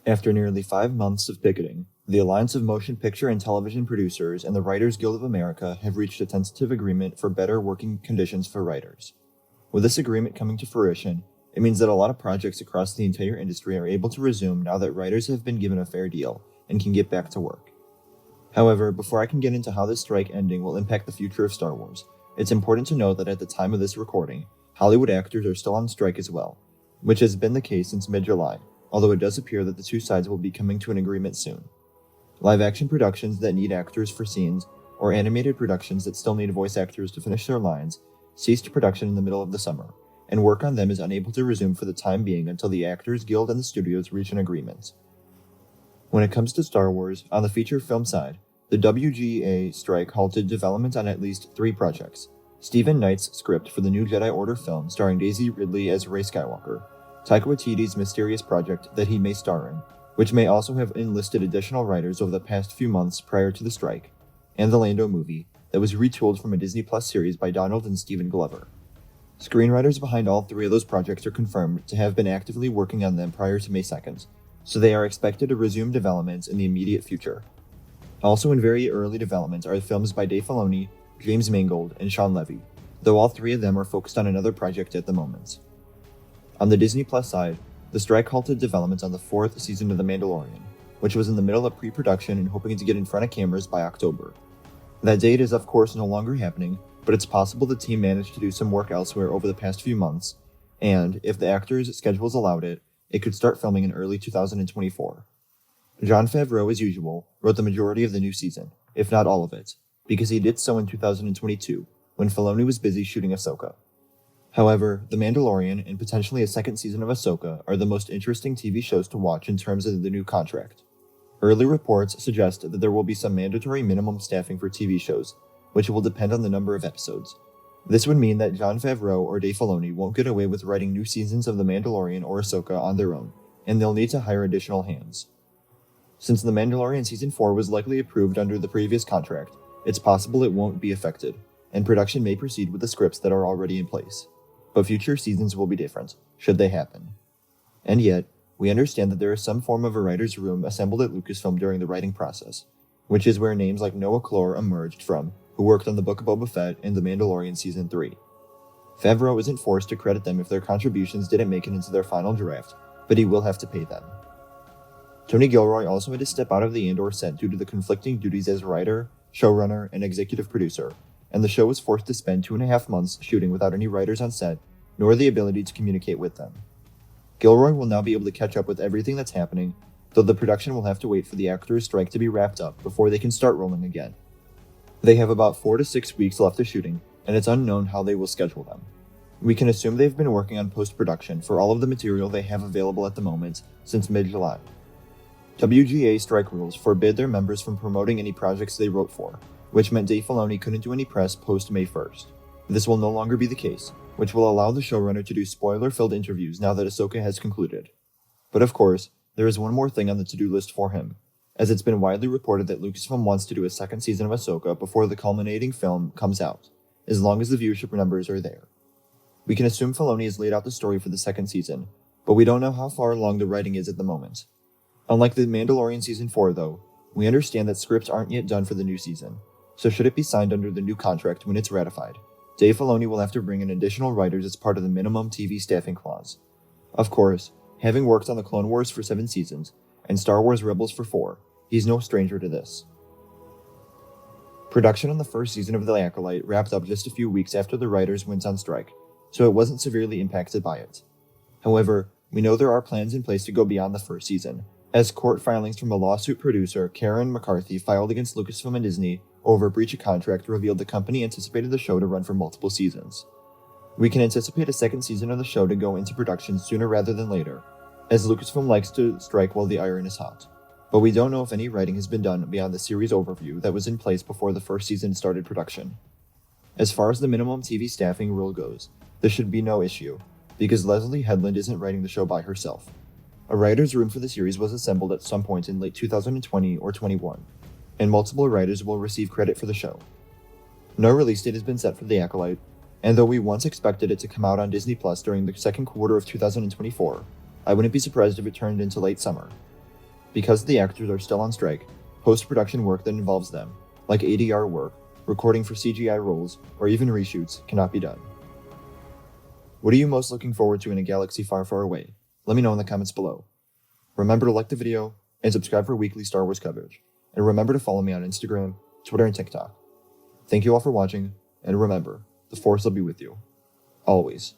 After nearly 5 months of picketing, the Alliance of Motion Picture and Television Producers and the Writers Guild of America have reached a tentative agreement for better working conditions for writers. With this agreement coming to fruition, it means that a lot of projects across the entire industry are able to resume now that writers have been given a fair deal and can get back to work. However, before I can get into how this strike ending will impact the future of Star Wars, it's important to note that at the time of this recording, Hollywood actors are still on strike as well, which has been the case since mid-July, although it does appear that the two sides will be coming to an agreement soon. Live-action productions that need actors for scenes, or animated productions that still need voice actors to finish their lines, ceased production in the middle of the summer, and work on them is unable to resume for the time being until the Actors Guild and the studios reach an agreement. When it comes to Star Wars, on the feature film side, the WGA strike halted development on at least 3 projects: Stephen Knight's script for the new Jedi Order film starring Daisy Ridley as Rey Skywalker, Taika Waititi's mysterious project that he may star in, which may also have enlisted additional writers over the past few months prior to the strike, and the Lando movie that was retooled from a Disney Plus series by Donald and Stephen Glover. Screenwriters behind all 3 of those projects are confirmed to have been actively working on them prior to May 2nd, so they are expected to resume development in the immediate future. Also in very early development are films by Dave Filoni, James Mangold, and Sean Levy, though all 3 of them are focused on another project at the moment. On the Disney Plus side, the strike halted development on the 4th season of The Mandalorian, which was in the middle of pre-production and hoping to get in front of cameras by October. That date is of course no longer happening, but it's possible the team managed to do some work elsewhere over the past few months, and, if the actors' schedules allowed it, it could start filming in early 2024. Jon Favreau, as usual, wrote the majority of the new season, if not all of it, because he did so in 2022, when Filoni was busy shooting Ahsoka. However, The Mandalorian and potentially a second season of Ahsoka are the most interesting TV shows to watch in terms of the new contract. Early reports suggest that there will be some mandatory minimum staffing for TV shows, which will depend on the number of episodes. This would mean that Jon Favreau or Dave Filoni won't get away with writing new seasons of The Mandalorian or Ahsoka on their own, and they'll need to hire additional hands. Since The Mandalorian Season 4 was likely approved under the previous contract, it's possible it won't be affected, and production may proceed with the scripts that are already in place. But future seasons will be different, should they happen. And yet, we understand that there is some form of a writer's room assembled at Lucasfilm during the writing process, which is where names like Noah Clore emerged from, who worked on the Book of Boba Fett and The Mandalorian Season 3. Favreau isn't forced to credit them if their contributions didn't make it into their final draft, but he will have to pay them. Tony Gilroy also had to step out of the Andor set due to the conflicting duties as writer, showrunner, and executive producer, and the show was forced to spend 2.5 months shooting without any writers on set, nor the ability to communicate with them. Gilroy will now be able to catch up with everything that's happening, though the production will have to wait for the actors' strike to be wrapped up before they can start rolling again. They have about 4 to 6 weeks left of shooting, and it's unknown how they will schedule them. We can assume they've been working on post-production for all of the material they have available at the moment since mid-July. WGA strike rules forbid their members from promoting any projects they wrote for, which meant Dave Filoni couldn't do any press post-May 1st. This will no longer be the case, which will allow the showrunner to do spoiler-filled interviews now that Ahsoka has concluded. But of course, there is one more thing on the to-do list for him, as it's been widely reported that Lucasfilm wants to do a second season of Ahsoka before the culminating film comes out, as long as the viewership numbers are there. We can assume Filoni has laid out the story for the second season, but we don't know how far along the writing is at the moment. Unlike The Mandalorian Season 4, though, we understand that scripts aren't yet done for the new season, so should it be signed under the new contract when it's ratified, Dave Filoni will have to bring in additional writers as part of the minimum TV staffing clause. Of course, having worked on the Clone Wars for 7 seasons, and Star Wars Rebels for 4, he's no stranger to this. Production on the first season of The Acolyte wrapped up just a few weeks after the writers went on strike, so it wasn't severely impacted by it. However, we know there are plans in place to go beyond the first season, as court filings from a lawsuit producer, Karen McCarthy, filed against Lucasfilm and Disney over a breach of contract revealed the company anticipated the show to run for multiple seasons. We can anticipate a second season of the show to go into production sooner rather than later, as Lucasfilm likes to strike while the iron is hot. But we don't know if any writing has been done beyond the series overview that was in place before the first season started production. As far as the minimum TV staffing rule goes, this should be no issue, because Leslie Headland isn't writing the show by herself. A writer's room for the series was assembled at some point in late 2020 or 21, and multiple writers will receive credit for the show. No release date has been set for The Acolyte, and though we once expected it to come out on Disney Plus during the second quarter of 2024, I wouldn't be surprised if it turned into late summer. Because the actors are still on strike, post-production work that involves them, like ADR work, recording for CGI roles, or even reshoots, cannot be done. What are you most looking forward to in a galaxy far, far away? Let me know in the comments below. Remember to like the video and subscribe for weekly Star Wars coverage. And remember to follow me on Instagram, Twitter, and TikTok. Thank you all for watching, and remember, the Force will be with you. Always.